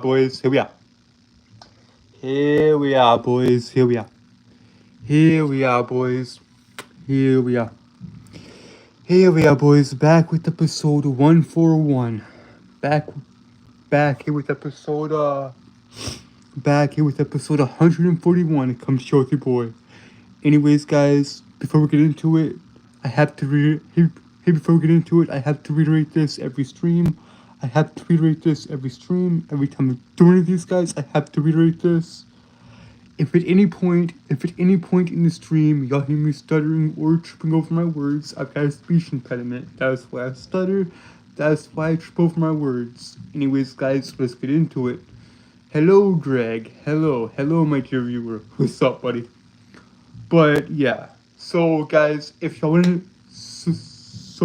boys. Here we are. Here we are, boys. Here we are. Here we are, boys. Here we are. Here we are, boys. Back with episode 141. Back here with episode Back here with episode 141. It comes short, boy. Anyways, guys, before we get into it, I have to reiterate this every stream. Every time I'm doing these, guys, I have to reiterate this. If at any point in the stream y'all hear me stuttering or tripping over my words, I've got a speech impediment. That's why I stutter. That's why I trip over my words. Anyways, guys, let's get into it. Hello, Greg. Hello, my dear viewer. What's up, buddy? But yeah, so guys, if y'all want to,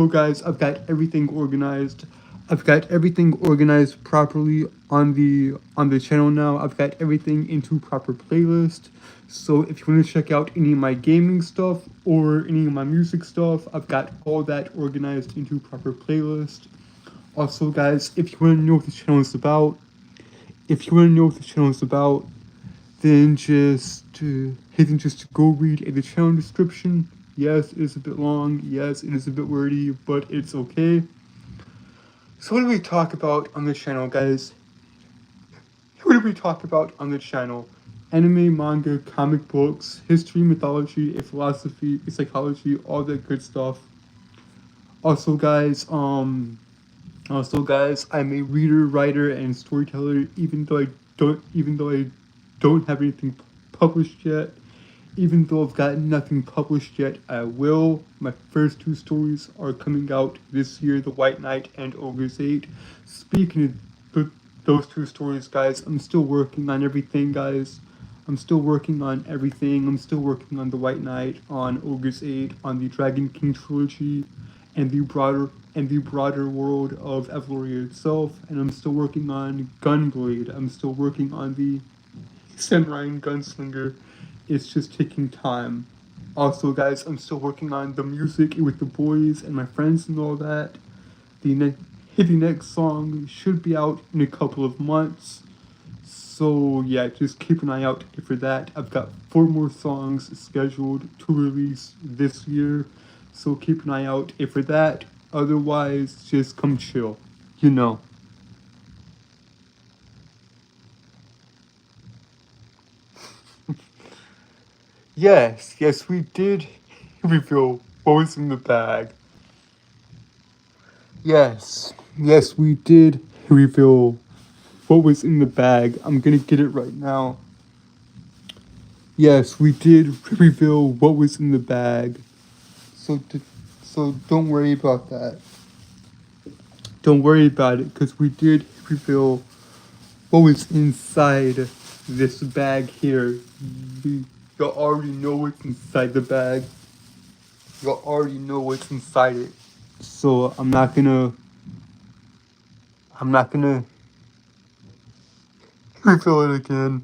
guys, I've got everything organized. I've got everything organized properly on the channel now. I've got everything into proper playlist. So if you want to check out any of my gaming stuff or any of my music stuff, I've got all that organized into proper playlist. Also, guys, if you want to know what the channel is about, then just go read in the channel description. Yes, it is a bit long. Yes, it is a bit wordy, but it's okay. So what do we talk about on the channel, guys? What do we talk about on the channel? Anime, manga, comic books, history, mythology, philosophy, psychology, all that good stuff. Also, guys, I'm a reader, writer, and storyteller. Even though I don't have anything published yet, even though I've got nothing published yet, I will. My first two stories are coming out this year, The White Knight and Ogre's 8. Speaking of those two stories, guys, I'm still working on everything, guys. I'm still working on The White Knight, on Ogre's 8, on the Dragon King trilogy, and the broader world of Evelyn itself. And I'm still working on Gunblade. I'm still working on the Samurai Gunslinger. It's just taking time. Also, guys, I'm still working on the music with the boys and my friends and all that. The next song should be out in a couple of months. So yeah, just keep an eye out for that. I've got 4 more songs scheduled to release this year. So keep an eye out for that. Otherwise, just come chill. You know. Yes, we did reveal what was in the bag. Yes, we did reveal what was in the bag. I'm gonna get it right now. Yes, we did reveal what was in the bag. So don't worry about that. Don't worry about it, because we did reveal what was inside this bag here. You already know what's inside the bag. You already know what's inside it. So I'm not gonna reveal it again.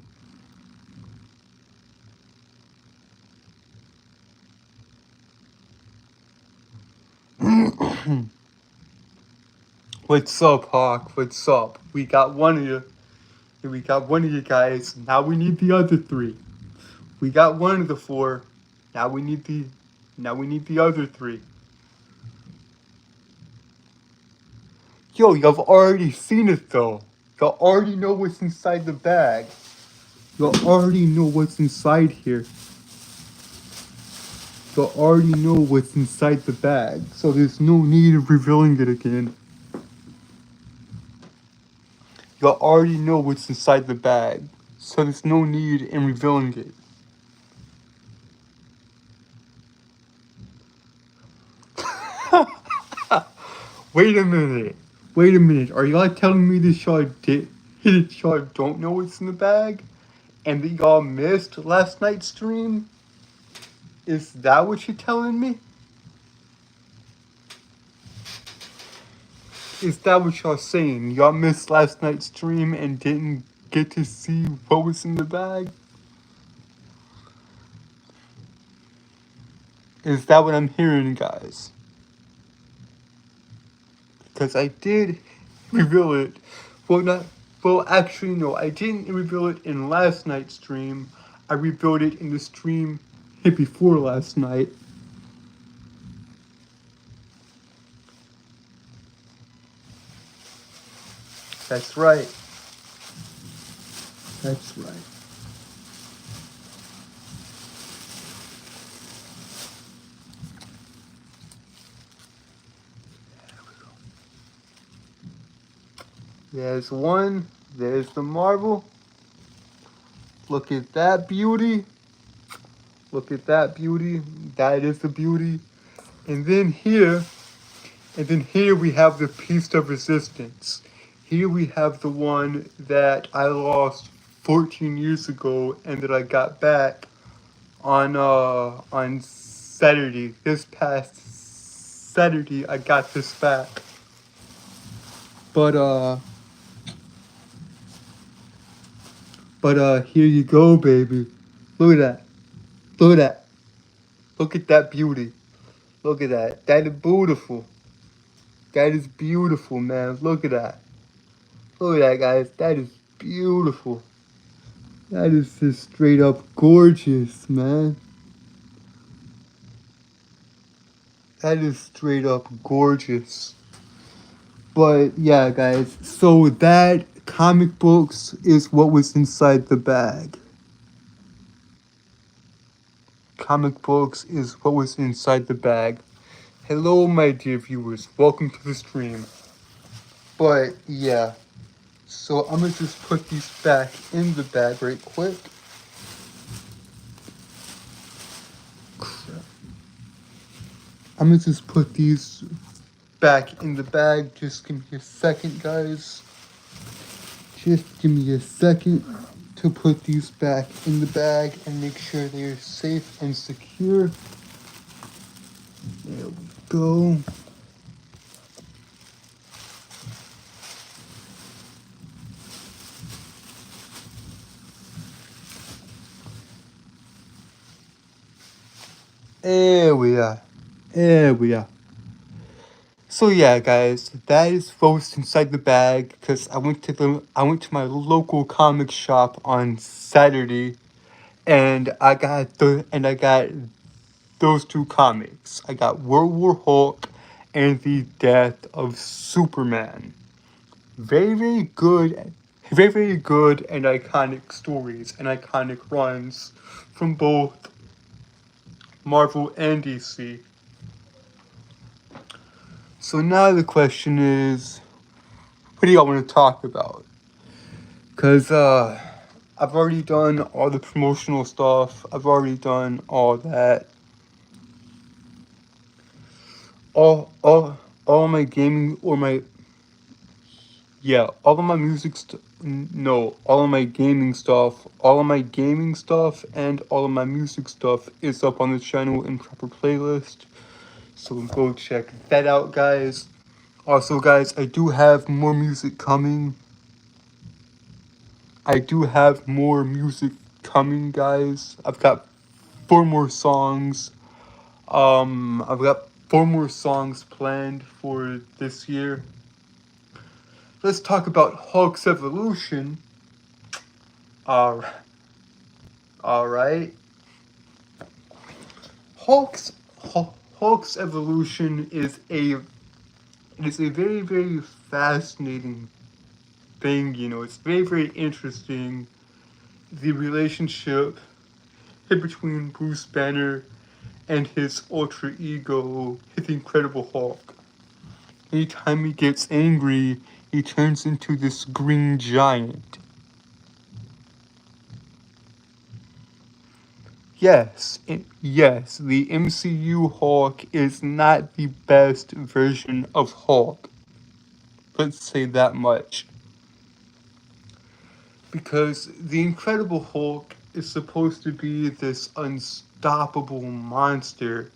What's up, Hawk? What's up? We got one of you guys. Now we need the other 3. We got one of the 4. Now we need the other 3. Yo, you've already seen it though. You already know what's inside the bag. You already know what's inside here. You already know what's inside the bag, so there's no need of revealing it again. You already know what's inside the bag, so there's no need in revealing it. Wait a minute. Are y'all telling me that y'all don't know what's in the bag? And that y'all missed last night's stream? Is that what you're telling me? Is that what y'all saying? Y'all missed last night's stream and didn't get to see what was in the bag? Is that what I'm hearing, guys? Because I did reveal it. Well, Well, actually, no, I didn't reveal it in last night's stream. I revealed it in the stream before last night. That's right. That's right. There's one. There's the marble. Look at that beauty. Look at that beauty. That is the beauty. And then here we have the piece of resistance. Here we have the one that I lost 14 years ago and that I got back on Saturday. This past Saturday I got this back. But here you go, baby. Look at that. Look at that. Look at that beauty. Look at that. That is beautiful. That is beautiful, man. Look at that. Look at that, guys. That is beautiful. That is just straight up gorgeous, man. That is straight up gorgeous. But yeah, guys. So that comic books is what was inside the bag. Comic books is what was inside the bag. Hello, my dear viewers. Welcome to the stream. But yeah. So I'm gonna just put these back in the bag right quick. Crap. I'm gonna just put these back in the bag. Just give me a second, guys. Just give me a second to put these back in the bag and make sure they're safe and secure. There we go. There we are. There we are. So yeah, guys, that is what's inside the bag. Because I went to my local comic shop on Saturday, and I got those two comics. I got World War Hulk and the Death of Superman. Very, very good. Very, very good and iconic stories and iconic runs from both Marvel and DC. So now the question is, what do y'all want to talk about? Because I've already done all the promotional stuff. I've already done all that. All my gaming or my... Yeah, all of my music no, all of my gaming stuff, and all of my music stuff is up on the channel in proper playlist. So go check that out, guys. Also, guys, I do have more music coming. I've got 4 more songs. I've got 4 more songs planned for this year. Let's talk about Hulk's evolution. Alright. Hulk's evolution is a very, very fascinating thing, you know. It's very, very interesting. The relationship between Bruce Banner and his alter ego, the Incredible Hulk. Anytime he gets angry, he turns into this green giant. Yes, the MCU Hulk is not the best version of Hulk. Let's say that much. Because the Incredible Hulk is supposed to be this unstoppable monster.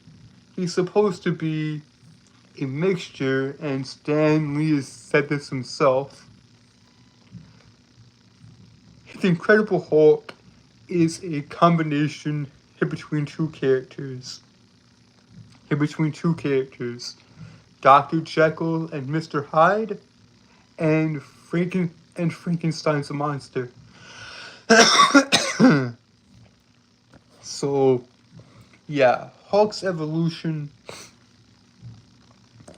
He's supposed to be a mixture, and Stan Lee has said this himself. The Incredible Hulk is a combination between two characters. Dr. Jekyll and Mr. Hyde, and and Frankenstein's a monster. So, yeah, Hulk's evolution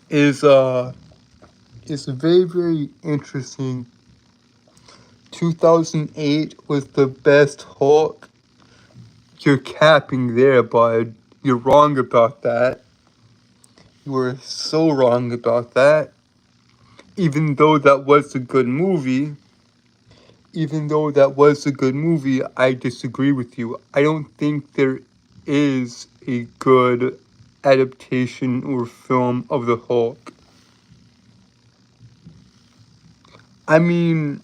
is very, very interesting. 2008 was the best Hulk. You're capping there, bud. You're wrong about that. You were so wrong about that. Even though that was a good movie, I disagree with you. I don't think there is a good adaptation or film of the Hulk. I mean,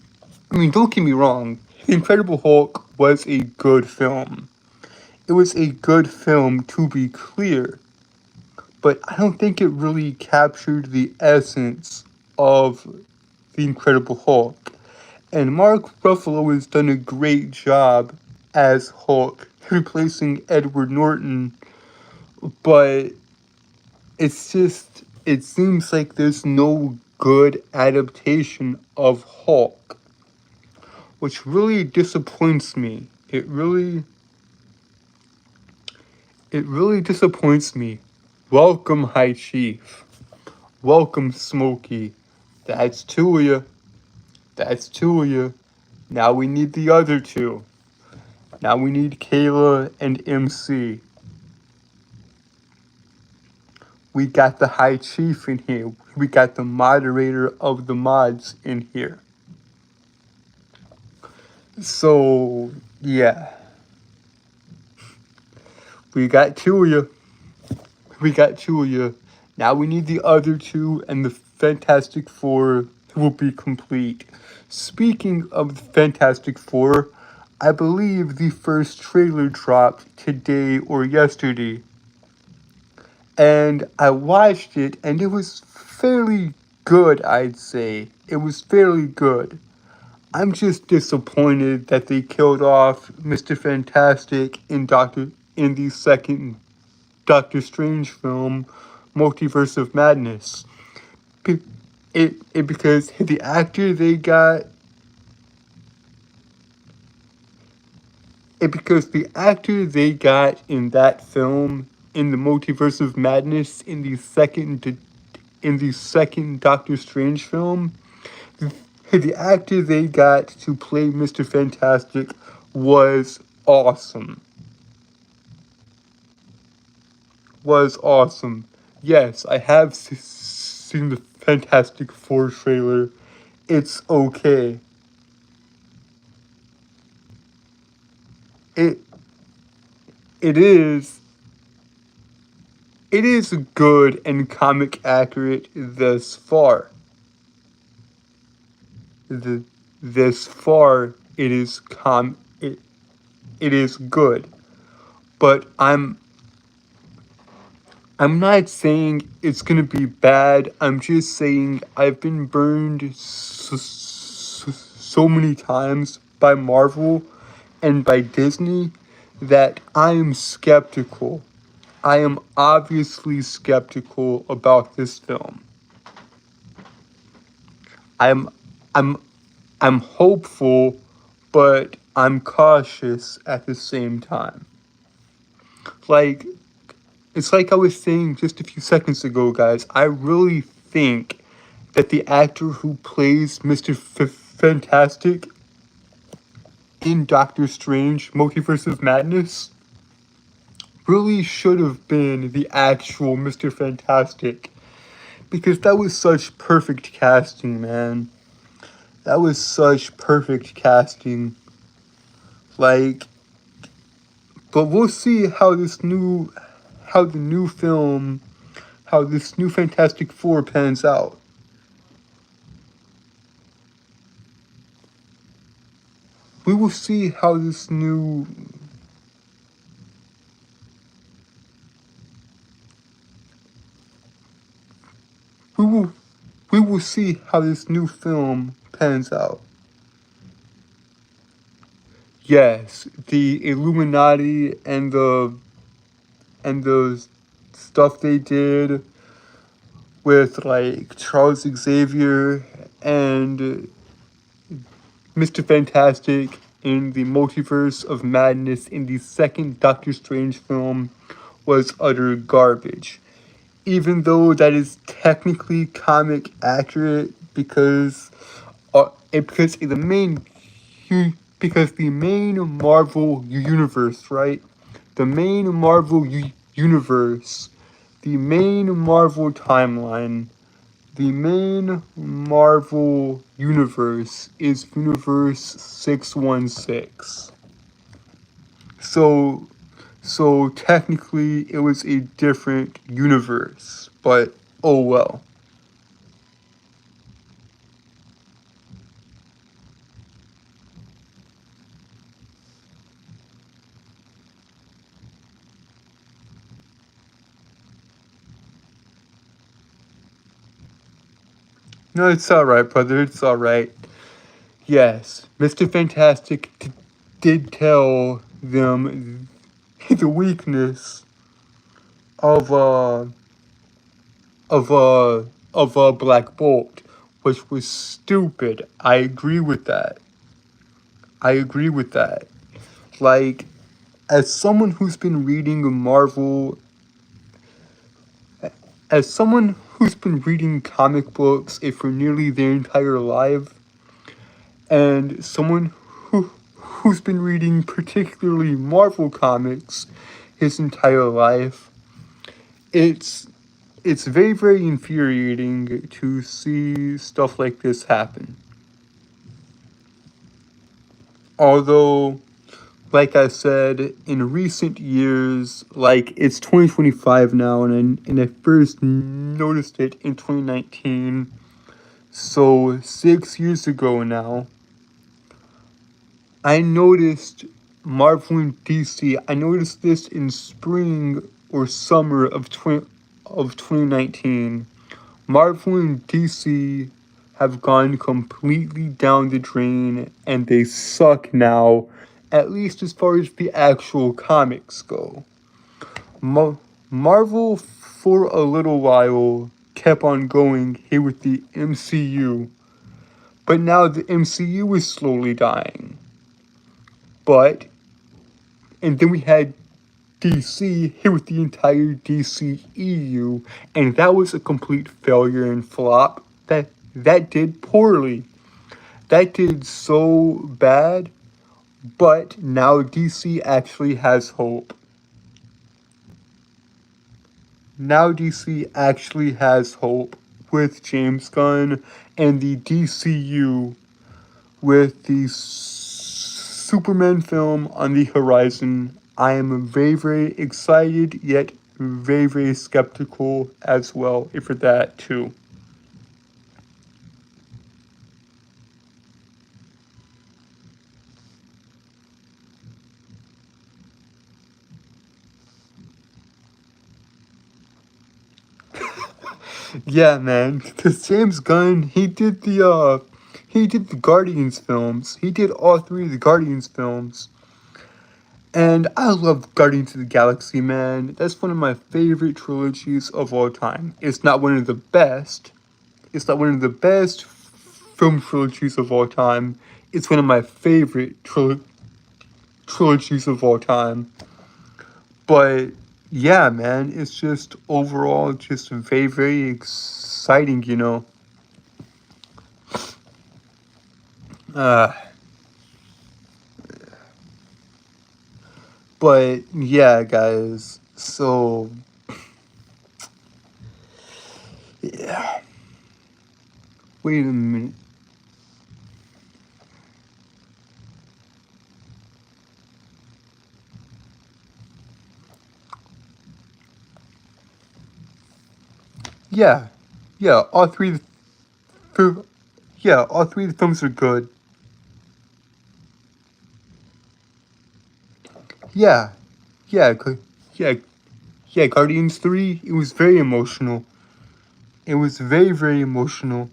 don't get me wrong. The Incredible Hulk was a good film. It was a good film, to be clear, but I don't think it really captured the essence of The Incredible Hulk. And Mark Ruffalo has done a great job as Hulk, replacing Edward Norton, but it seems like there's no good adaptation of Hulk, which really disappoints me. It really disappoints me. Welcome, High Chief. Welcome, Smokey. That's two of you. Now we need the other two. Now we need Kayla and MC. We got the High Chief in here. We got the moderator of the mods in here. So, yeah. We got two of you. Now we need the other two, and the Fantastic Four will be complete. Speaking of the Fantastic Four, I believe the first trailer dropped today or yesterday. And I watched it, and it was fairly good, I'd say. It was fairly good. I'm just disappointed that they killed off Mr. Fantastic in the second Doctor Strange film, Multiverse of Madness. Because the actor they got in that film, in the Multiverse of Madness, in the second Doctor Strange film, the actor they got to play Mr. Fantastic was awesome. Yes, I have seen the Fantastic Four trailer. It's okay. It is good and comic accurate thus far. This far it is good. But I'm not saying it's gonna be bad. I'm just saying I've been burned so many times by Marvel and by Disney that I am skeptical. I am obviously skeptical about this film. I'm hopeful, but I'm cautious at the same time. Like, it's like I was saying just a few seconds ago, guys. I really think that the actor who plays Mr. Fantastic in Doctor Strange, Multiverse of Madness, really should have been the actual Mr. Fantastic. Because that was such perfect casting, man. That was such perfect casting. Like, but we'll see how this new Fantastic Four pans out. We will see how this new we will see how this new film pans out. Yes, the Illuminati and the stuff they did with like Charles Xavier and Mr. Fantastic in the Multiverse of Madness in the second Doctor Strange film was utter garbage. Even though that is technically comic accurate because the main Marvel universe, right? The main Marvel universe, the main Marvel timeline, the main Marvel universe is Universe 616. So so technically it was a different universe, but oh well. No, it's alright, brother, it's alright. Yes, Mr. Fantastic did tell them the weakness of of Black Bolt, which was stupid. I agree with that. I agree with that. Like, as someone who's been reading Marvel, as someone who's been reading comic books for nearly their entire life, and someone who's been reading particularly Marvel comics his entire life, it's very, very infuriating to see stuff like this happen. Although, like I said, in recent years, like it's 2025 now, and I first noticed it in 2019, so 6 years ago now, I noticed Marvel and DC. I noticed this in spring or summer of 2019. Marvel and DC have gone completely down the drain and they suck now, at least as far as the actual comics go. Marvel, for a little while, kept on going here with the MCU, but now the MCU is slowly dying. But, and then we had DC here with the entire DCEU, and that was a complete failure and flop. That did poorly. That did so bad, but now DC actually has hope. Now DC actually has hope with James Gunn and the DCU with the Superman film on the horizon. I am very, very excited, yet very, very skeptical as well for that too. Yeah, man, because James Gunn, he did the Guardians films. He did all three of the Guardians films. And I love Guardians of the Galaxy, man. That's one of my favorite trilogies of all time. It's not one of the best. It's not one of the best film trilogies of all time. It's one of my favorite trilogies of all time. But yeah, man, it's just overall just very, very exciting, you know. Uh, but yeah, guys. So yeah. Wait a minute. Yeah, yeah. All three of the films are good. Yeah, yeah, yeah, yeah. Guardians 3. It was very emotional. It was very, very emotional.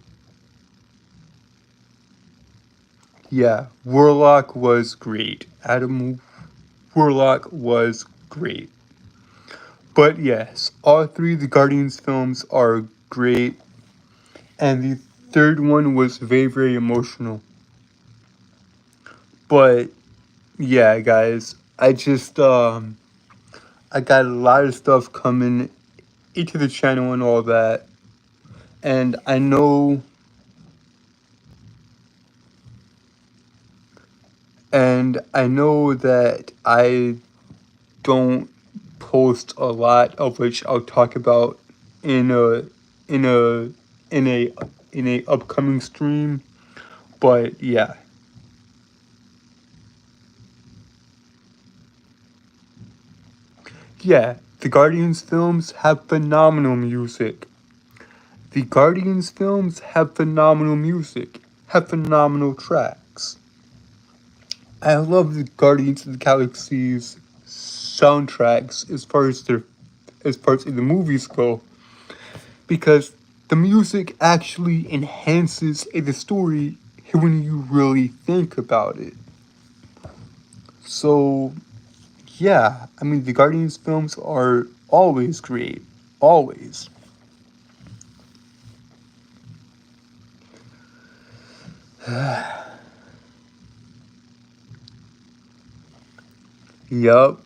Yeah, Warlock was great. Adam Warlock was great. But yes, all three of the Guardians films are great, and the third one was very, very emotional. But yeah, guys, I got a lot of stuff coming into the channel and all that. And I know that I don't post a lot, of which I'll talk about in a in a in a in a upcoming stream. But yeah, the Guardians films have phenomenal music. The Guardians films have phenomenal music, have phenomenal tracks. I love the Guardians of the Galaxy's soundtracks as far as the movies go, because the music actually enhances the story when you really think about it. So yeah, I mean the Guardians films are always great, always. Yup.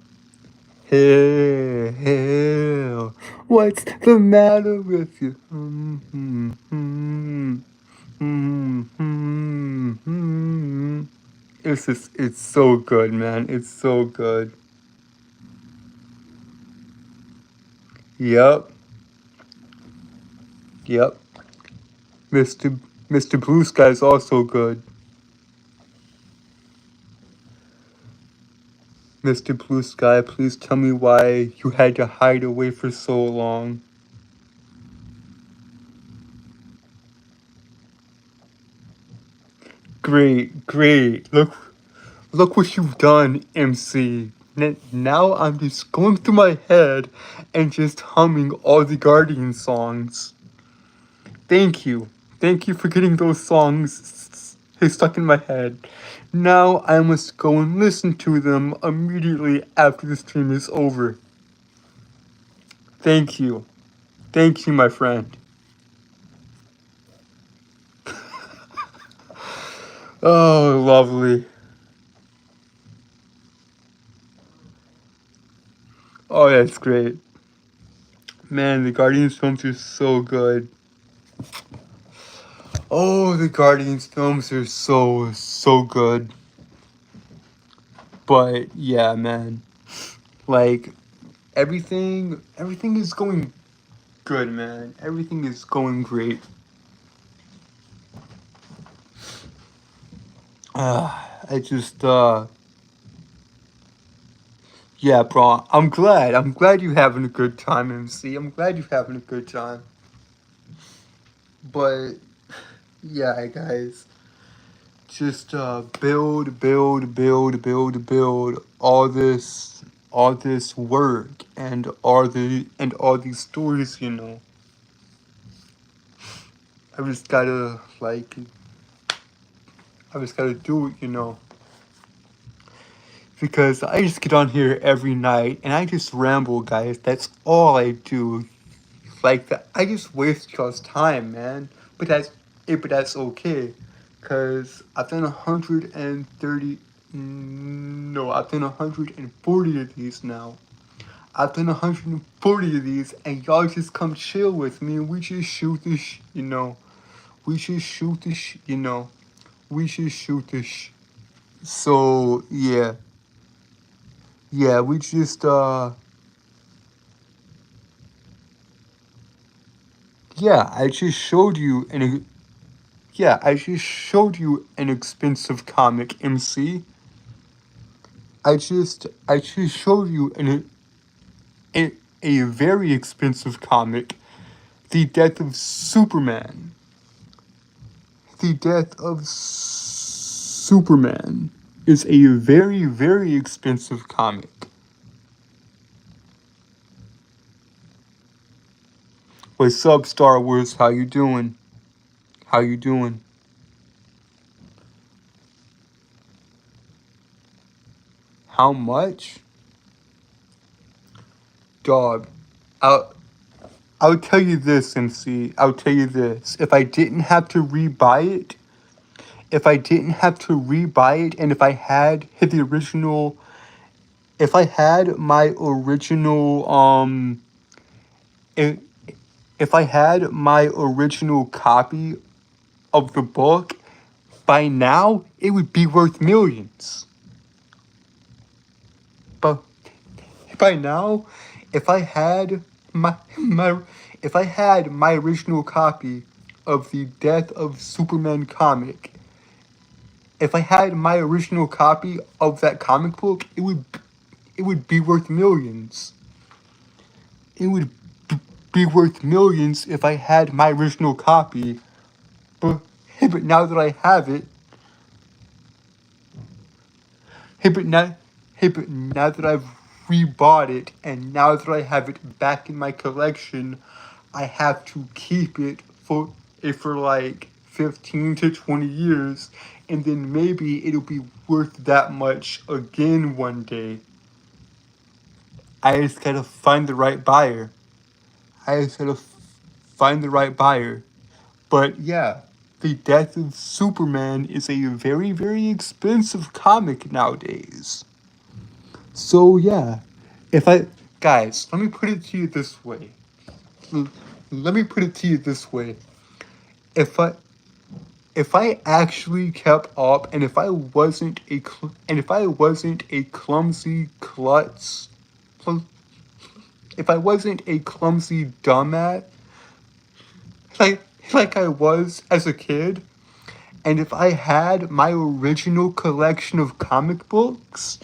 Hell, what's the matter with you? It's so good, man. It's so good. Yep, yep. Mr. Mr. Blue Sky is also good. Mr. Blue Sky, please tell me why you had to hide away for so long. Great, great. Look what you've done, MC. Now I'm just going through my head and just humming all the Guardian songs. Thank you. Thank you for getting those songs stuck in my head. Now I must go and listen to them immediately after the stream is over. Thank you. Thank you, my friend. Oh, lovely. Oh, that's great. Man, the Guardians films are so good. Oh, the Guardians films are so good. But yeah, man. Like everything is going good, man. Everything is going great. I just yeah, bro. I'm glad. I'm glad you're having a good time, MC. I'm glad you're having a good time. But yeah, guys, just build all this work and all these stories, you know. I just gotta like I just gotta do it, you know. Because I just get on here every night and I just ramble, guys. That's all I do. Like that, I just waste y'all's time, man. But that's okay, cause I've done 130. No, I've done 140 of these now. I've done 140 of these, and y'all just come chill with me, and we just shoot this, you know. We just shoot this, you know. We just shoot this. So yeah, we just yeah, I just showed you an expensive comic, MC. I just showed you a very expensive comic, The Death of Superman. The Death of Superman is a very expensive comic. What's up, Star Wars? How you doing? How you doing? How much? Dog, I'll I'll tell you this, MC. I'll tell you this. If I didn't have to rebuy it, if I didn't have to rebuy it, and if I had the original, if I had my original, if, if I had my original copy of the book, by now it would be worth millions. But by now, if I had if I had my original copy of the Death of Superman comic, if I had my original copy of that comic book, it would be worth millions. It would be worth millions if I had my original copy. But but now that I have it, hey, but now but now that I've rebought it and now that I have it back in my collection, I have to keep it for like 15 to 20 years, and then maybe it'll be worth that much again one day. I just gotta find the right buyer. I just gotta find the right buyer. But yeah, The Death of Superman is a very, very expensive comic nowadays. So yeah, if I guys, let me put it to you this way. Let me put it to you this way. If I actually kept up, and if I wasn't a clumsy klutz, if I wasn't a clumsy dumbass, like like I was as a kid, and if I had my original collection of comic books,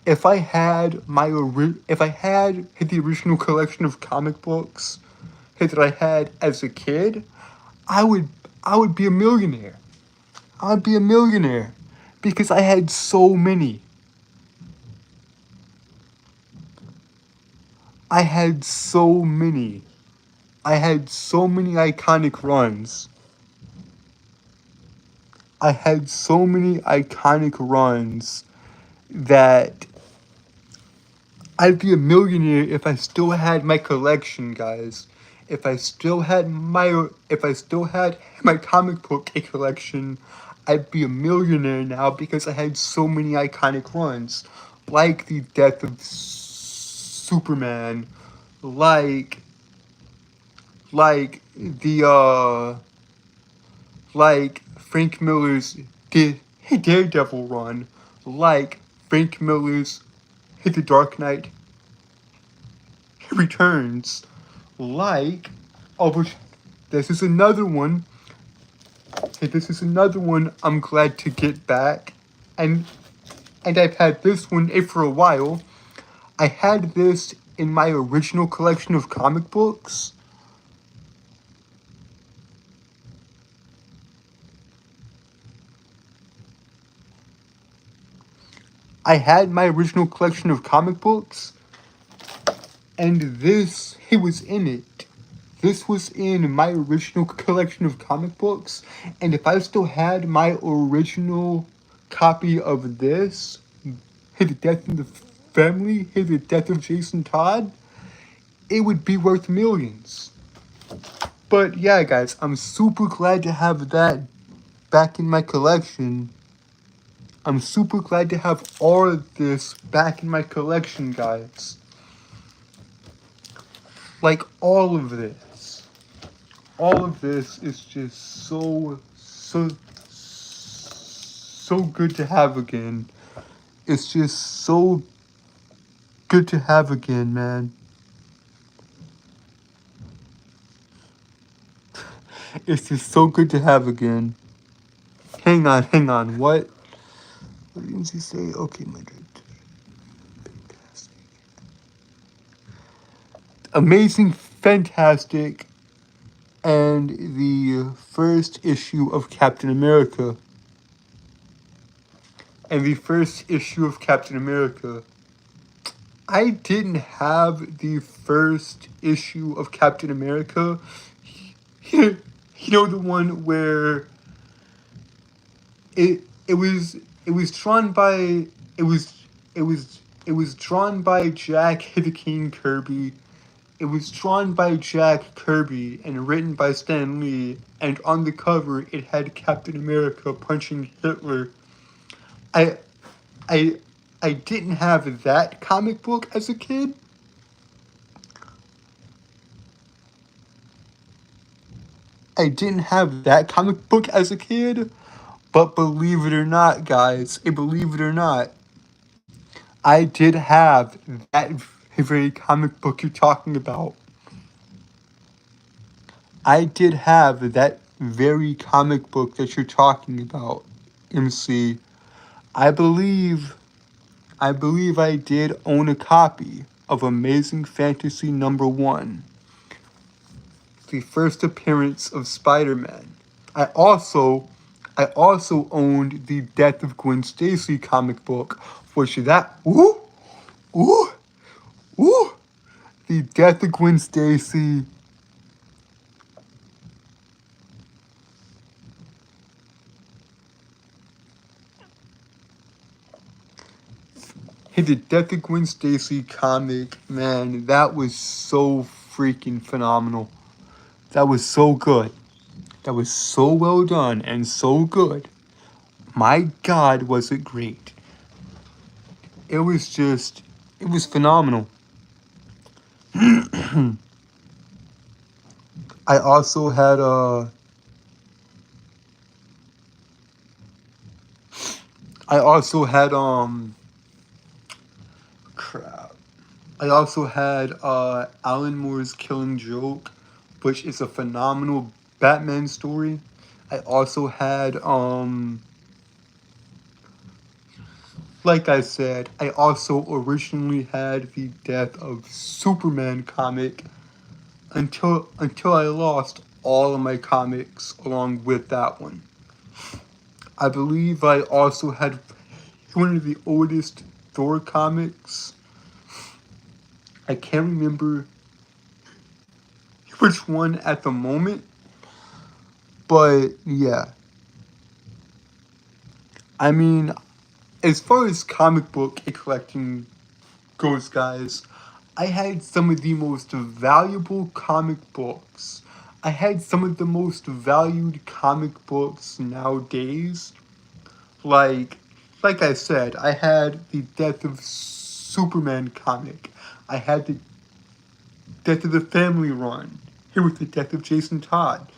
if I had the original collection of comic books that I had as a kid, I would be a millionaire. I'd be a millionaire because I had so many. I had so many. I had so many iconic runs. I had so many iconic runs that I'd be a millionaire if I still had my collection, guys. If I still had my comic book collection, I'd be a millionaire now because I had so many iconic runs, like the Death of Superman, like the like Frank Miller's Daredevil run, like Frank Miller's The Dark Knight Returns, like, oh, this is another one. This is another one I'm glad to get back, and I've had this one for a while. I had this in my original collection of comic books. I had my original collection of comic books, and this, it was in it. This was in my original collection of comic books, and if I still had my original copy of this, The Death in the Family, The Death of Jason Todd, it would be worth millions. But yeah, guys, I'm super glad to have that back in my collection. I'm super glad to have all of this back in my collection, guys. Like, all of this. All of this is just so good to have again. It's just so good to have again, man. It's just so good to have again. Hang on, what? What did he say? Okay, my dude. Fantastic. Amazing, fantastic, and the first issue of Captain America. And the first issue of Captain America. I didn't have the first issue of Captain America. You know, the one where it was drawn by it was drawn by Jack the King Kirby, It was drawn by Jack Kirby and written by Stan Lee, and on the cover it had Captain America punching Hitler. I I I didn't have that comic book as a kid. I didn't have that comic book as a kid, but believe it or not, guys, believe it or not, I did have that very comic book you're talking about. I did have that very comic book that you're talking about, MC. I believe I did own a copy of Amazing Fantasy #1, the first appearance of Spider-Man. I also owned the Death of Gwen Stacy comic book, which that ooh ooh ooh the Death of Gwen Stacy. Hey, the Death of Gwen Stacy comic, man, that was so freaking phenomenal. That was so good. That was so well done and so good. My God, was it great. It was phenomenal. I also had crap. I also had Alan Moore's Killing Joke, which is a phenomenal Batman story. I also had like I said, I also originally had the Death of Superman comic until I lost all of my comics along with that one. I believe I also had one of the oldest Thor comics. I can't remember which one at the moment, but yeah. I mean, as far as comic book collecting goes, guys, I had some of the most valuable comic books. I had some of the most valued comic books nowadays. Like, like I said, I had the Death of Superman comic. I had the Death of the Family run. Here with the Death of Jason Todd.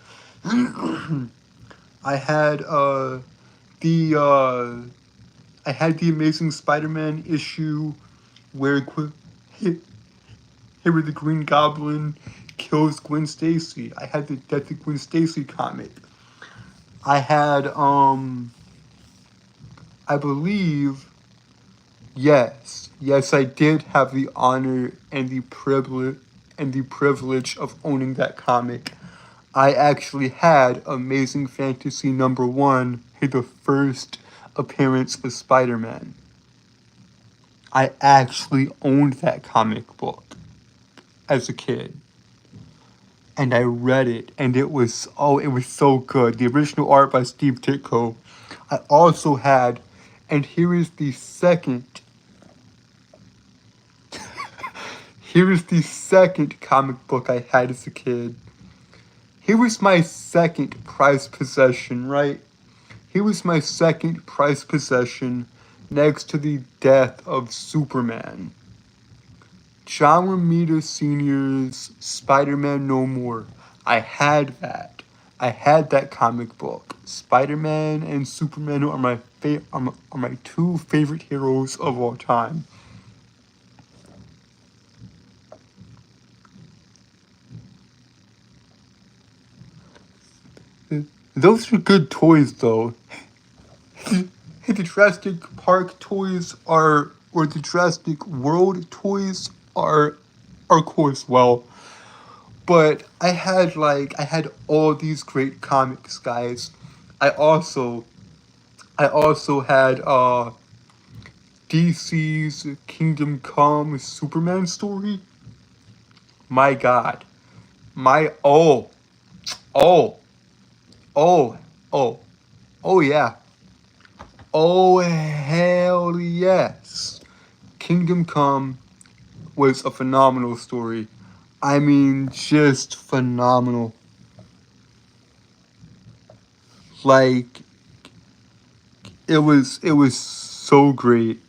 I had the I had the Amazing Spider-Man issue where where the Green Goblin kills Gwen Stacy. I had the Death of Gwen Stacy comic. I had I believe yes, I did have the honor and the privilege of owning that comic. I actually had Amazing Fantasy #1, the first appearance of Spider-Man. I actually owned that comic book as a kid. And I read it, and it was so good. The original art by Steve Ditko. I also had, and here is the second comic book I had as a kid. Here was my second prized possession, right? Here was my second prized possession next to the Death of Superman. John Romita Sr.'s Spider-Man No More. I had that. I had that comic book. Spider-Man and Superman are my two favorite heroes of all time. Those are good toys, though. The Jurassic Park toys or the Jurassic World toys are cool as well. But I had all these great comics, guys. I also had DC's Kingdom Come Superman story. My God. My oh oh oh oh yeah. Oh hell yes. Kingdom Come was a phenomenal story. I mean, just phenomenal. Like, it was so great.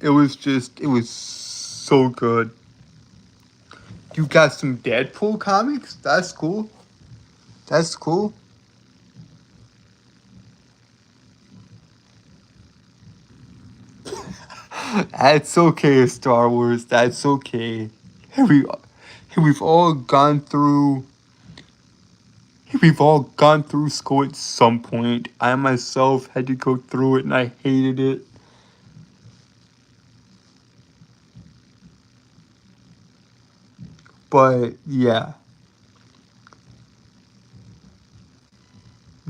It was so good. You got some Deadpool comics? That's cool. That's cool. That's okay, Star Wars. That's okay. We, we've all gone through. We've all gone through school at some point. I myself had to go through it, and I hated it. But yeah,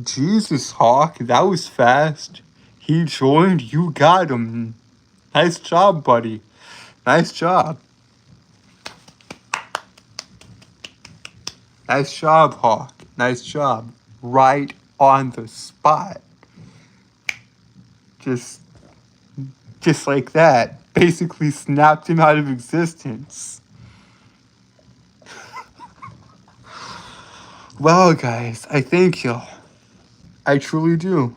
Jesus, Hawk, that was fast. He joined. You got him. Nice job, buddy. Nice job. Nice job, Hawk. Nice job. Right on the spot. Just just like that. Basically snapped him out of existence. Well, guys, I thank y'all. I truly do.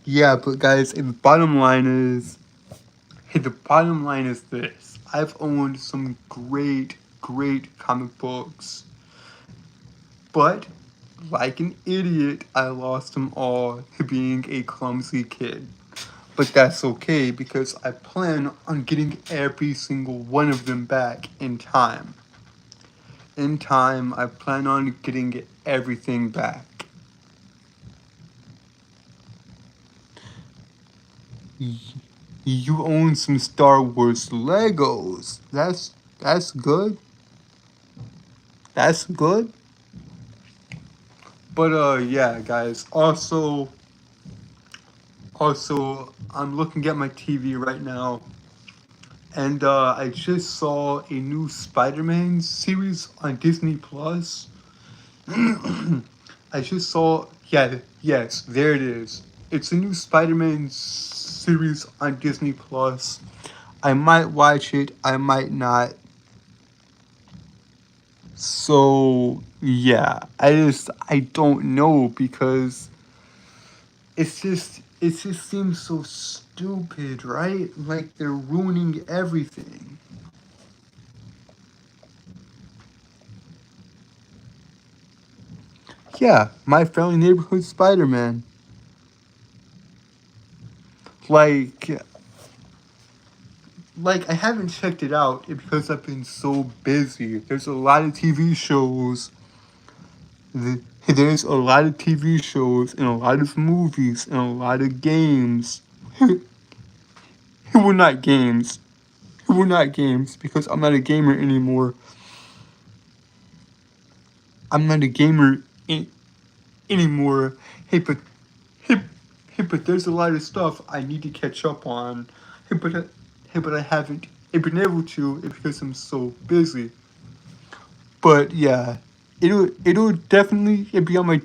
Yeah, but guys, the bottom line is this. I've owned some great, great comic books. But like an idiot, I lost them all to being a clumsy kid. But that's okay because I plan on getting every single one of them back in time. In time, I plan on getting everything back. You own some Star Wars Legos. That's good. That's good. But yeah, guys. Also, I'm looking at my TV right now, and I just saw a new Spider-Man series on Disney Plus. I just saw, yeah, yes, there it is. It's a new Spider-Man series on Disney Plus. I might watch it, I might not. So yeah, I don't know because it just seems so stupid, right? Like they're ruining everything. Yeah, My Friendly Neighborhood Spider-Man. Like like I haven't checked it out because I've been so busy. There's a lot of TV shows. There's a lot of TV shows and a lot of movies and a lot of games. Well, not games. Well, not games because I'm not a gamer anymore. I'm not a gamer anymore. Hey, but hey, hey, but there's a lot of stuff I need to catch up on. Hey, but I haven't been able to because I'm so busy. But yeah, it'll definitely be on my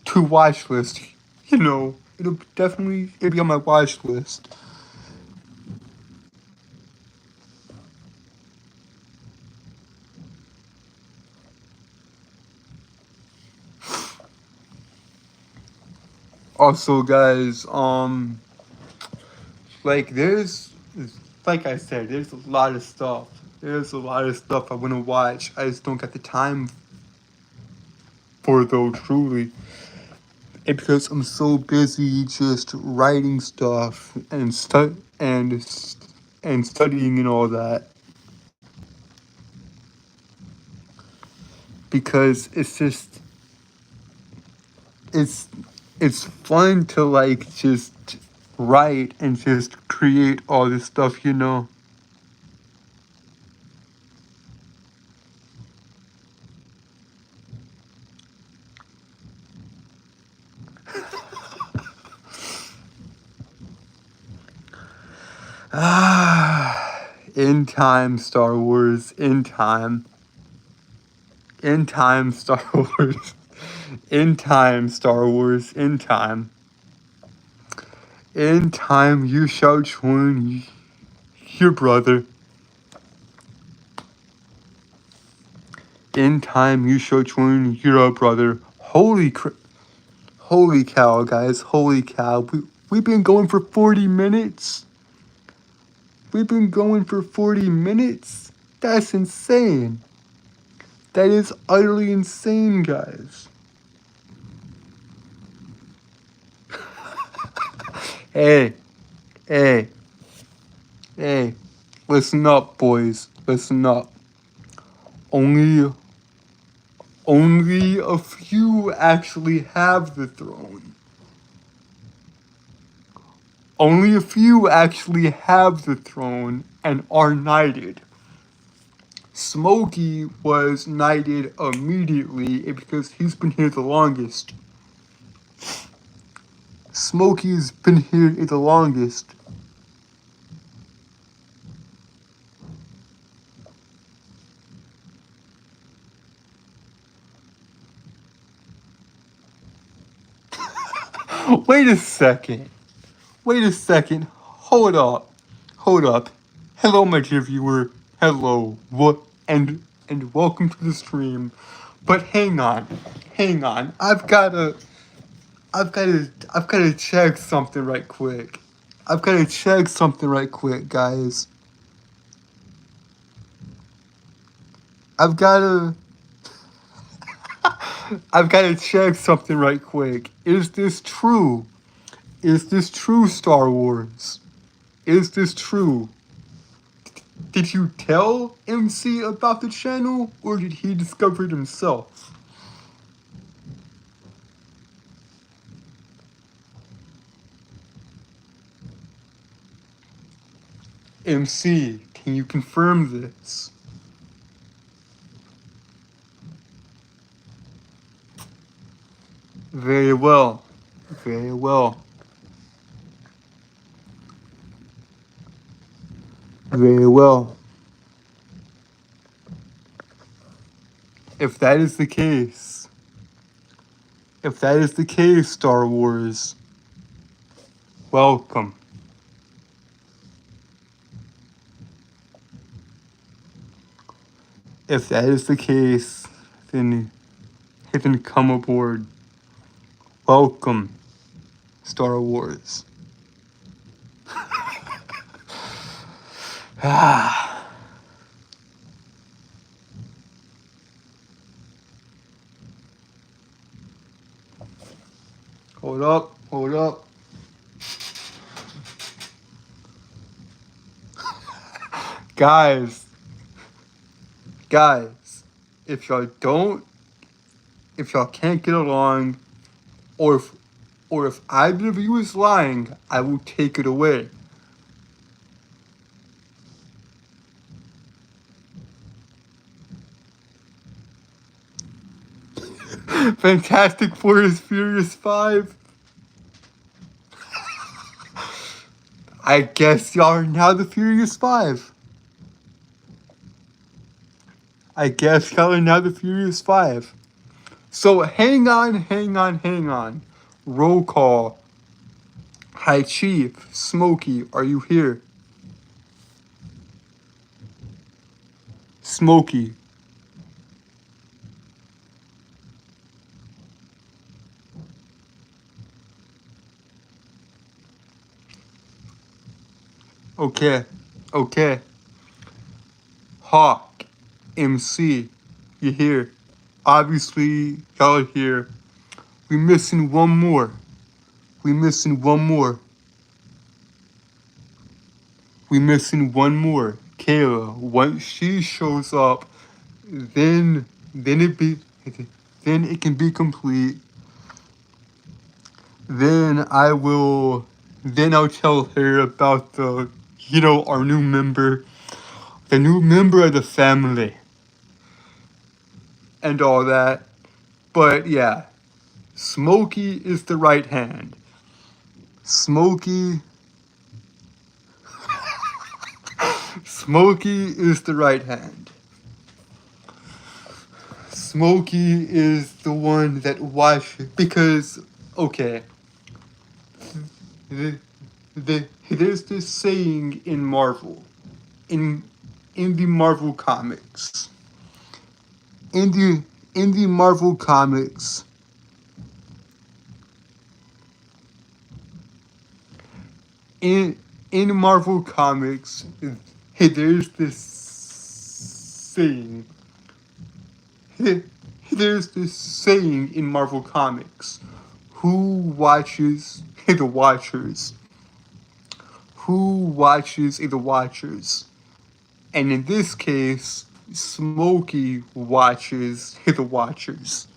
to watch list. It'll be on my watch list. Also, guys, like like I said, there's a lot of stuff. There's a lot of stuff I want to watch. I just don't got the time for though, truly. And because I'm so busy just writing stuff and studying and all that. Because it's it's fun to like just write and just create all this stuff. Ah, in time, Star Wars. In time. In time, Star Wars. In time, Star Wars. In time. In time you shall join your brother. In time you shall join your brother. Holy cow, guys. Holy cow. We've been going for 40 minutes. We've been going for 40 minutes. That's insane. That is utterly insane, guys. Hey, hey, hey. Listen up, boys. Listen up. Only a few actually have the throne. Only a few actually have the throne and are knighted. Smokey was knighted immediately because he's been here the longest. Smokey's been here the longest. Wait a second. Hold up. Hello, my dear viewer. Hello. And welcome to the stream. But hang on. I've gotta check something right quick. Guys. I've gotta check something right quick. Is this true? Star Wars? Is this true? Did you tell MC about the channel, or did he discover it himself? MC, can you confirm this? Very well. If that is the case, Star Wars, welcome. If that is the case, then come aboard. Welcome, Star Wars. Hold up. Guys, if y'all can't get along, or if either of you is lying, I will take it away. Fantastic Four is Furious 5. I guess y'all are now the Furious 5. So hang on. Roll call. Hi, Chief. Smokey, are you here? Smokey. Okay. Hawk, MC, you here? Obviously, y'all are here. We missing one more. Kayla, once she shows up, then it can be complete. Then I'll tell her about our new member, the new member of the family, and all that. But yeah, Smokey is the right hand. Smokey is the right hand. Smokey is the one that watches, because, okay, there's this saying in Marvel, in in the Marvel comics, in the in the Marvel comics, in in Marvel comics, there's this saying. There's this saying in Marvel comics: "Who watches the Watchers? Who watches the Watchers?" And in this case, Smokey watches the Watchers.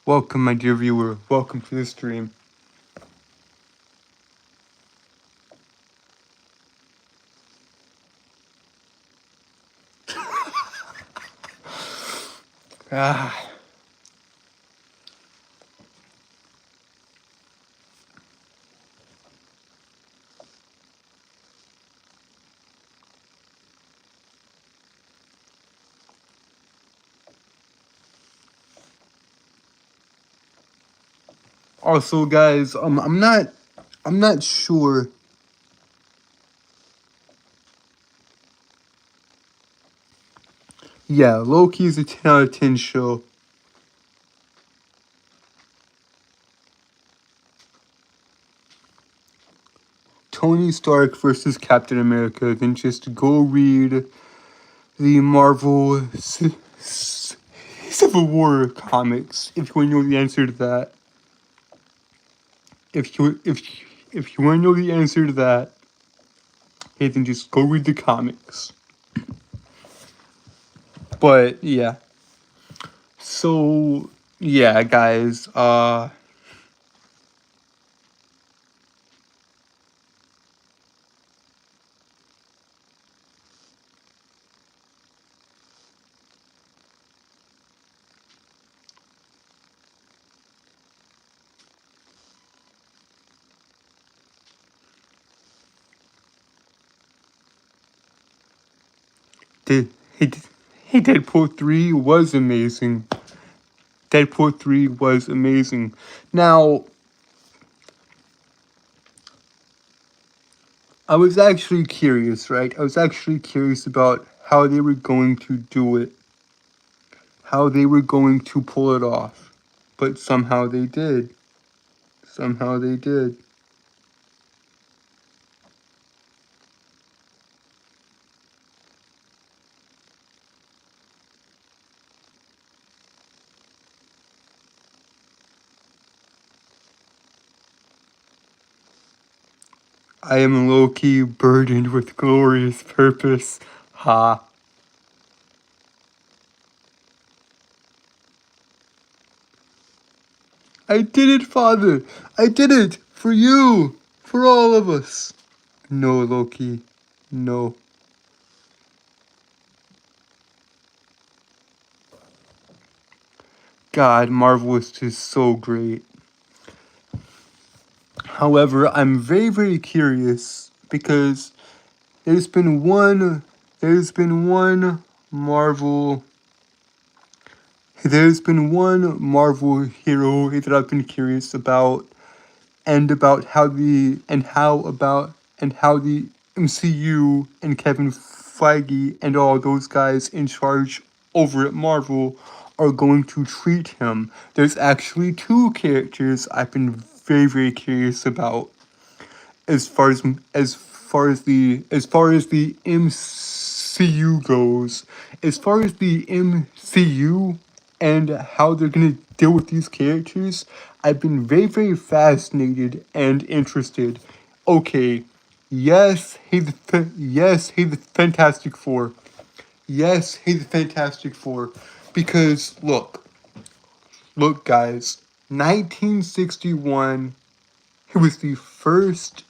Welcome, my dear viewer. Welcome to the stream. Ah. Also, guys, I'm not sure. Yeah, Loki is a 10 out of 10 show. Tony Stark versus Captain America, then just go read the Marvel Civil War comics if you want to know the answer to that. If you want to know the answer to that, hey, then just go read the comics. But yeah. So yeah, guys, the hey, Deadpool 3 was amazing. Deadpool 3 was amazing. Now, I was actually curious, right? I was actually curious about how they were going to do it, how they were going to pull it off. But somehow they did. Somehow they did. I am low-key burdened with glorious purpose. Ha. I did it, Father! I did it! For you! For all of us! No, Loki. No. God, Marvel is just so great. However, I'm very, very curious because there's been one Marvel hero that I've been curious about, and about how the MCU and Kevin Feige and all those guys in charge over at Marvel are going to treat him. There's actually two characters I've been very, very curious about as far as the MCU goes. As far as the MCU and how they're gonna deal with these characters, I've been very, very fascinated and interested. Okay, yes, he's the Fantastic Four. Yes, he's the Fantastic Four. Because look, guys, 1961. He was the first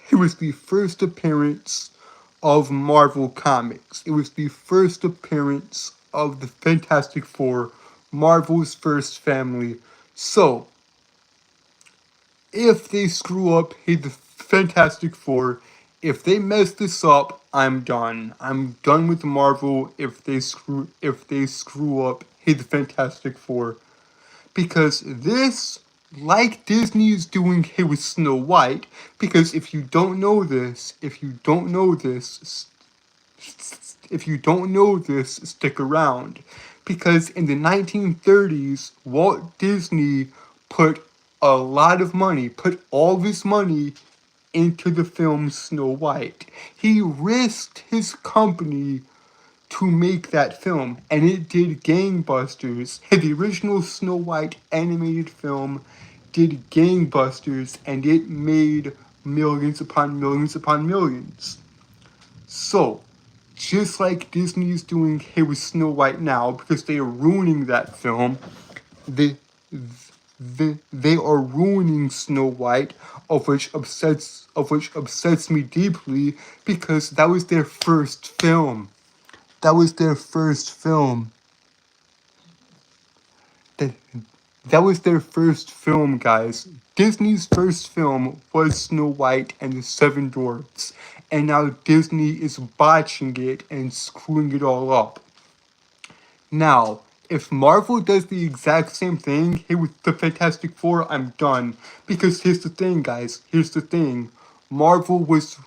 It was the first appearance of Marvel Comics. It was the first appearance of the Fantastic Four, Marvel's first family. So, if they screw up, hey, the Fantastic Four, if they mess this up, I'm done. I'm done with Marvel if they screw up, hey, the Fantastic Four. Because this, like Disney is doing here with Snow White, because if you don't know this, stick around. Because in the 1930s, Walt Disney put a lot of money, put all of his money into the film Snow White. He risked his company to make that film, and it did gangbusters. The original Snow White animated film did gangbusters, and it made millions upon millions upon millions. So, just like Disney is doing here with Snow White now, because they are ruining that film, they are ruining Snow White, of which upsets me deeply, because that was their first film. That was their first film. That, that was their first film, guys. Disney's first film was Snow White and the Seven Dwarfs, and now Disney is botching it and screwing it all up. Now, if Marvel does the exact same thing here with the Fantastic Four, I'm done. Because here's the thing, guys. Here's the thing. Marvel was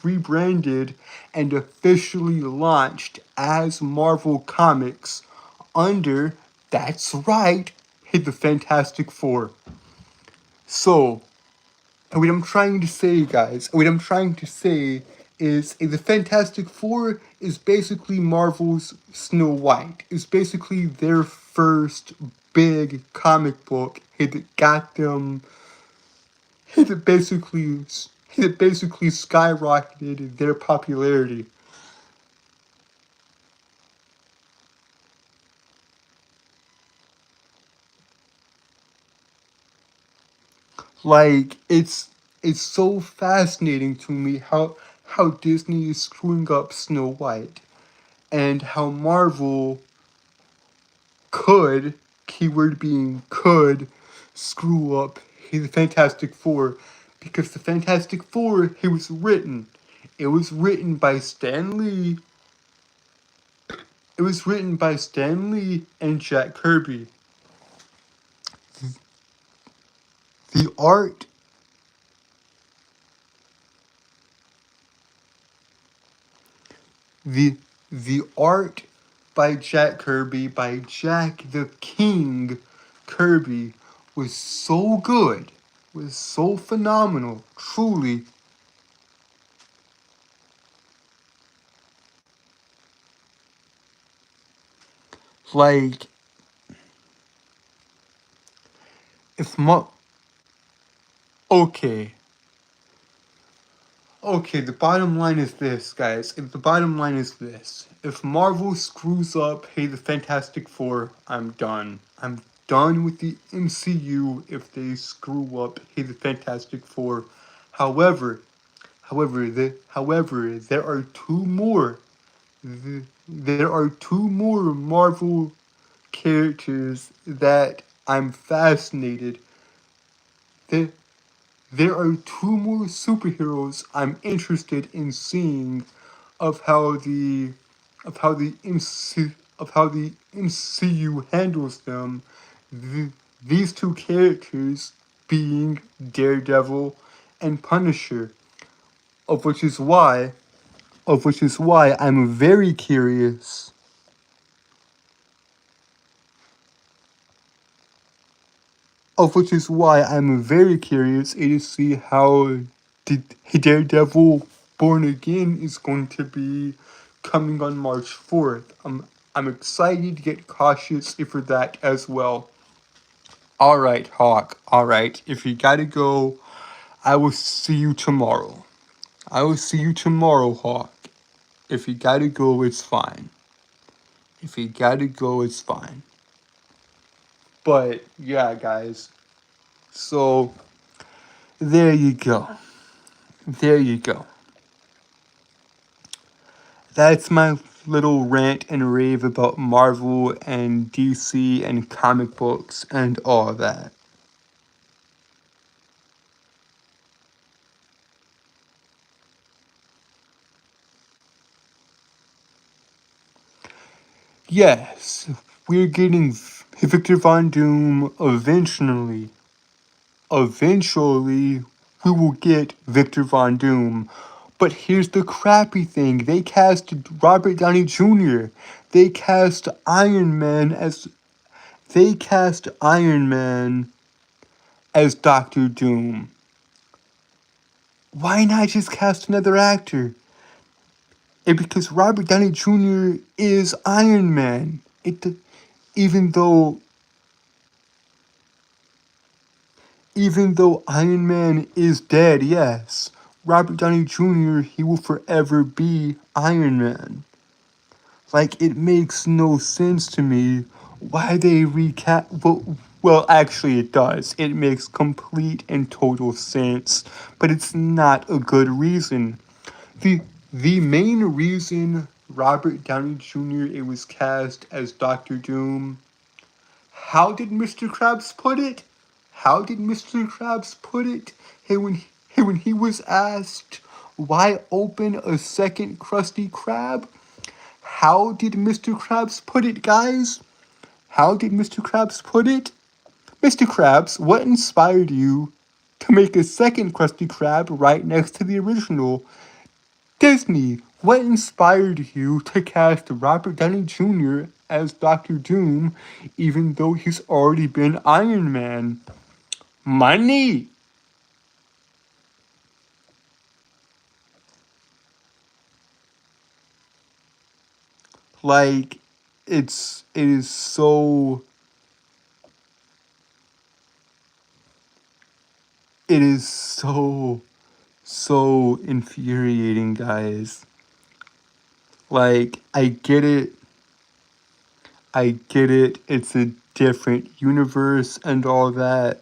rebranded and officially launched as Marvel Comics under, that's right, the Fantastic Four. So, what I'm trying to say, guys, is the Fantastic Four is basically Marvel's Snow White. It's basically their first big comic book that got them, that basically skyrocketed their popularity. Like, it's so fascinating to me how Disney is screwing up Snow White, and how Marvel could, keyword being could, screw up the Fantastic Four, because the Fantastic Four, it was written by Stan Lee. It was written by Stan Lee and Jack Kirby. The art the the art by Jack Kirby, by Jack the King Kirby, was so good, was so phenomenal, truly. Like, if okay, the bottom line is this, guys. If the bottom line is this, if Marvel screws up, hey, the Fantastic Four, I'm done. I'm done with the MCU if they screw up, hey, the Fantastic Four. However, there are two more. There are two more Marvel characters that I'm fascinated. There, there are two more superheroes I'm interested in seeing, of how the MCU handles them. These two characters being Daredevil and Punisher, of which is why I'm very curious. Of which is why I'm very curious to see how Daredevil Born Again is going to be coming on March 4th. I'm excited to get cautious for that as well. Alright, Hawk. Alright, if you gotta go, I will see you tomorrow. I will see you tomorrow, Hawk. If you gotta go, it's fine. If you gotta go, it's fine. But yeah, guys. So there you go. there you go. That's my little rant and rave about Marvel and DC and comic books and all that. Yes, we're getting Victor Von Doom eventually. Eventually, we will get Victor Von Doom. But here's the crappy thing. They cast Robert Downey Jr. They cast Iron Man as Doctor Doom. Why not just cast another actor? Because Robert Downey Jr. is Iron Man. Even though Iron Man is dead, yes, Robert Downey Jr., he will forever be Iron Man. Like, it makes no sense to me why they recast. Well, actually, it does. It makes complete and total sense, but it's not a good reason. The main reason Robert Downey Jr. it was cast as Doctor Doom. How did Mr. Krabs put it? Hey, when he was asked why open a second Krusty Krab, how did Mr. Krabs put it, guys? How did Mr. Krabs put it? Mr. Krabs, what inspired you to make a second Krusty Krab right next to the original? Disney, what inspired you to cast Robert Downey Jr. as Doctor Doom even though he's already been Iron Man? Money! Like, it is so it is so infuriating, guys. Like, I get it, it's a different universe and all that.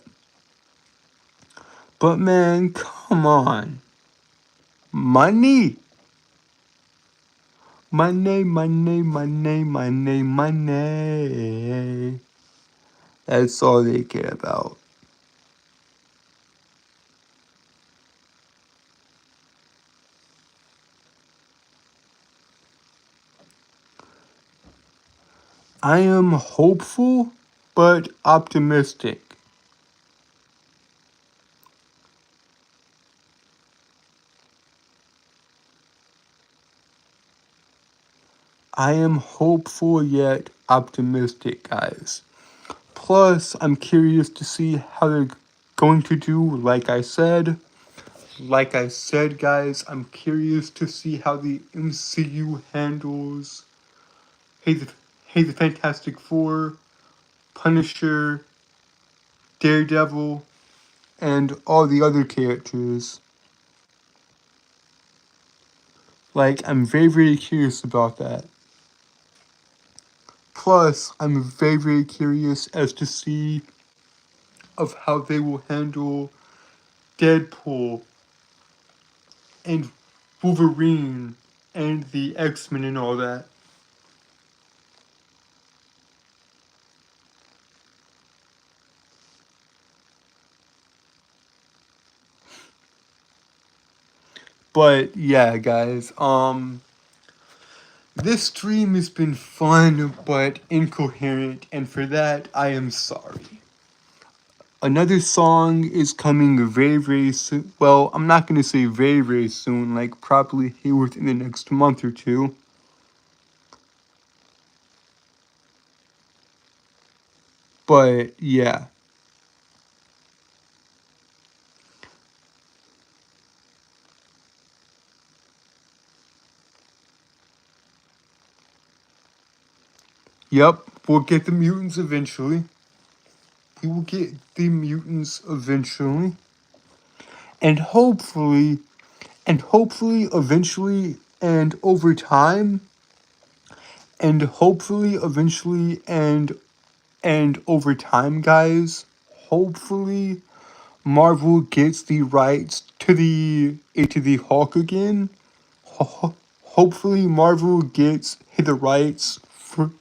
But man, come on. Money! Money, money, money, money, money. That's all they care about. I am hopeful, but optimistic. I am hopeful yet optimistic, guys. Plus, I'm curious to see how they're going to do, like I said. Like I said, guys, I'm curious to see how the MCU handles Hey the Fantastic Four, Punisher, Daredevil, and all the other characters. Like, I'm very, very curious about that. Plus, I'm very, very curious as to see of how they will handle Deadpool and Wolverine and the X-Men and all that. But yeah, guys, this stream has been fun but incoherent, and for that I am sorry. Another song is coming very, very soon. Well, I'm not gonna say very, very soon, like probably here within the next month or two. But yeah. Yep, we'll get the mutants eventually. We will get the mutants eventually. And hopefully, eventually, and over time, and hopefully, eventually, and over time, guys, hopefully, Marvel gets the rights to the Hulk again. Hopefully Marvel gets the rights from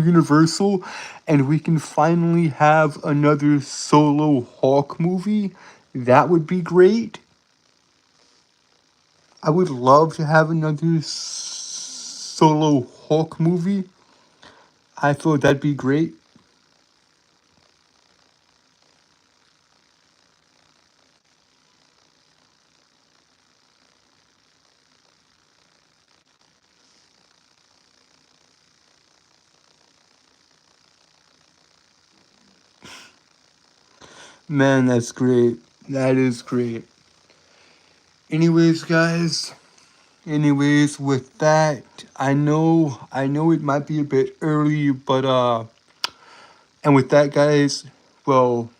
Universal, and we can finally have another solo Hulk movie. That would be great. I would love to have another solo Hulk movie. I thought that'd be great. Man, that's great. That is great. Anyways, guys. Anyways, with that, I know it might be a bit early, but and with that, guys, well,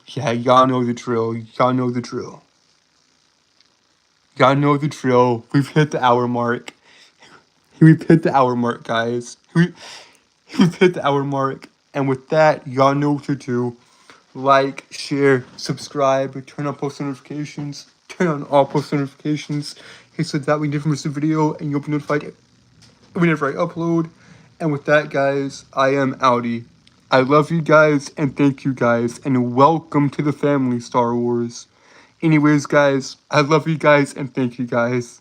yeah, y'all know the drill. Y'all know the drill. Y'all know the drill. We've hit the hour mark. We've hit the hour mark, guys. We've hit the hour mark. And with that, y'all know what to do. Like, share, subscribe, turn on post notifications, turn on all post notifications. Hey, so that we never miss a video and you'll be notified whenever I upload. And with that, guys, I am Audi. I love you guys and thank you guys and welcome to the family, Star Wars. Anyways, guys, I love you guys and thank you guys.